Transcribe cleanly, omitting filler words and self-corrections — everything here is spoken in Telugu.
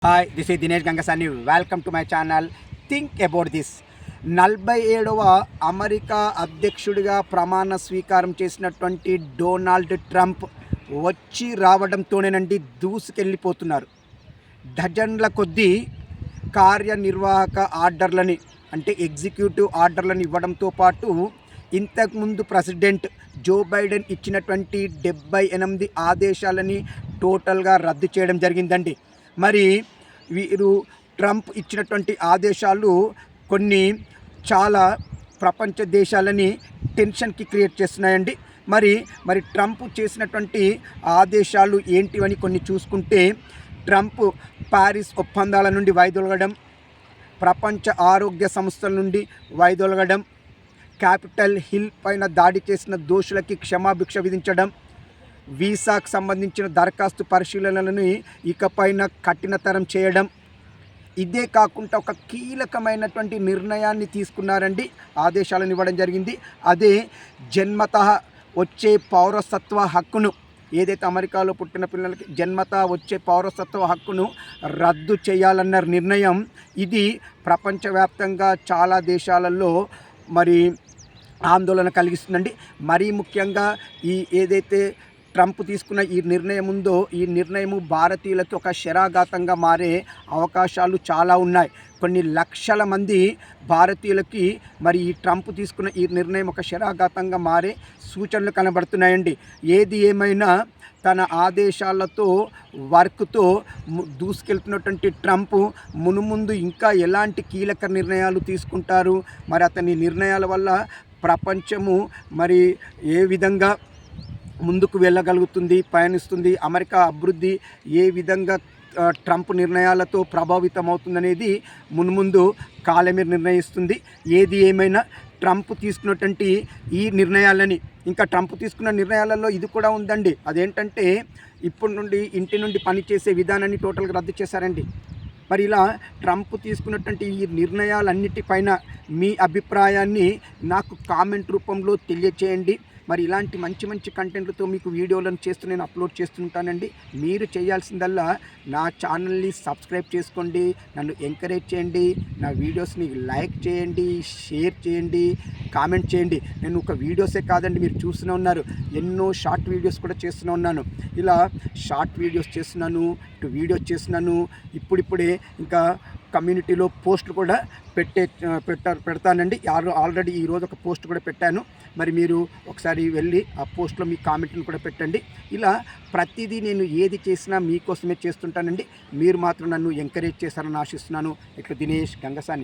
Hi, this is Dinesh Gangasani. Welcome to my channel think about this. 47వ అమెరికా అధ్యక్షుడిగా ప్రమాణ స్వీకారం చేసినటువంటి డొనాల్డ్ ట్రంప్ వచ్చి రావడంతోనేనండి దూసుకెళ్ళిపోతున్నారు. డజన్ల కొద్దీ కార్యనిర్వాహక ఆర్డర్లని అంటే ఎగ్జిక్యూటివ్ ఆర్డర్లను ఇవ్వడంతో పాటు ఇంతకుముందు ప్రెసిడెంట్ జో బైడెన్ ఇచ్చినటువంటి 78 ఆదేశాలని టోటల్గా రద్దు చేయడం జరిగిందండి. మరి వీరు ట్రంప్ ఇచ్చినటువంటి ఆదేశాలు కొన్ని చాలా ప్రపంచ దేశాలని టెన్షన్కి క్రియేట్ చేస్తున్నాయండి. మరి ట్రంప్ చేసినటువంటి ఆదేశాలు ఏంటివని కొన్ని చూసుకుంటే, ట్రంప్ ప్యారిస్ ఒప్పందాల నుండి వైదొలగడం, ప్రపంచ ఆరోగ్య సంస్థల నుండి వైదొలగడం, క్యాపిటల్ హిల్ పైన దాడి చేసిన దోషులకి క్షమాభిక్ష విధించడం, వీసాకు సంబంధించిన దరఖాస్తు పరిశీలనలను ఇకపైన కఠినతరం చేయడం, ఇదే కాకుండా ఒక కీలకమైనటువంటి నిర్ణయాన్ని తీసుకున్నారండి. ఆదేశాలను ఇవ్వడం జరిగింది. అదే జన్మతః వచ్చే పౌరసత్వ హక్కును, ఏదైతే అమెరికాలో పుట్టిన పిల్లలకి జన్మతః వచ్చే పౌరసత్వ హక్కును రద్దు చేయాలన్న నిర్ణయం. ఇది ప్రపంచవ్యాప్తంగా చాలా దేశాలలో ఆందోళన కలిగిస్తుందండి. మరీ ముఖ్యంగా ఏదైతే ట్రంప్ తీసుకున్న ఈ నిర్ణయం ఉందో, ఈ నిర్ణయము భారతీయులకి ఒక శరాఘాతంగా మారే అవకాశాలు చాలా ఉన్నాయి. కొన్ని లక్షల మంది భారతీయులకి ఈ ట్రంప్ తీసుకున్న ఈ నిర్ణయం ఒక శరాఘాతంగా మారే సూచనలు కనబడుతున్నాయండి. ఏది ఏమైనా తన ఆదేశాలతో వర్క్తో దూసుకెళ్తున్నటువంటి ట్రంప్ మునుముందు ఇంకా ఎలాంటి కీలక నిర్ణయాలు తీసుకుంటారు, అతని నిర్ణయాల వల్ల ప్రపంచము ఏ విధంగా ముందుకు వెళ్ళగలుగుతుంది, పయనిస్తుంది, అమెరికా అభివృద్ధి ఏ విధంగా ట్రంప్ నిర్ణయాలతో ప్రభావితం అవుతుందనేది మున్ముందు కాలమే నిర్ణయిస్తుంది. ఏది ఏమైనా ట్రంప్ తీసుకున్నటువంటి ఈ నిర్ణయాలని, ఇంకా ట్రంప్ తీసుకున్న నిర్ణయాలలో ఇది కూడా ఉందండి. అదేంటంటే ఇప్పటి నుండి ఇంటి నుండి పనిచేసే విధానాన్ని టోటల్గా రద్దు చేశారండి. ఇలా ట్రంప్ తీసుకున్నటువంటి ఈ నిర్ణయాలన్నిటిపైన మీ అభిప్రాయాన్ని నాకు కామెంట్ రూపంలో తెలియచేయండి. ఇలాంటి మంచి మంచి కంటెంట్లతో మీకు వీడియోలను నేను అప్లోడ్ చేస్తుంటానండి. మీరు చేయాల్సిందల్లా నా ఛానల్ని సబ్స్క్రైబ్ చేసుకోండి, నన్ను ఎంకరేజ్ చేయండి, నా వీడియోస్ని లైక్ చేయండి, షేర్ చేయండి, కామెంట్ చేయండి. నేను ఒక వీడియోసే కాదండి, మీరు చూస్తూనే ఉన్నారు, ఎన్నో షార్ట్ వీడియోస్ కూడా చేస్తూనే ఉన్నాను. ఇలా షార్ట్ వీడియోస్ చేస్తున్నాను, వీడియోస్ చేస్తున్నాను. ఇప్పుడిప్పుడే ఇంకా కమ్యూనిటీలో పోస్టులు కూడా పెడతానండి. ఆల్రెడీ ఈరోజు ఒక పోస్ట్ కూడా పెట్టాను. మీరు ఒకసారి వెళ్ళి ఆ పోస్ట్లో మీ కామెంట్ని కూడా పెట్టండి. ఇలా ప్రతిదీ నేను ఏది చేసినా మీకోసమే చేస్తుంటానండి. మీరు మాత్రం నన్ను ఎంకరేజ్ చేస్తారని ఆశిస్తున్నాను. ఇట్లా దినేష్ గంగసాని.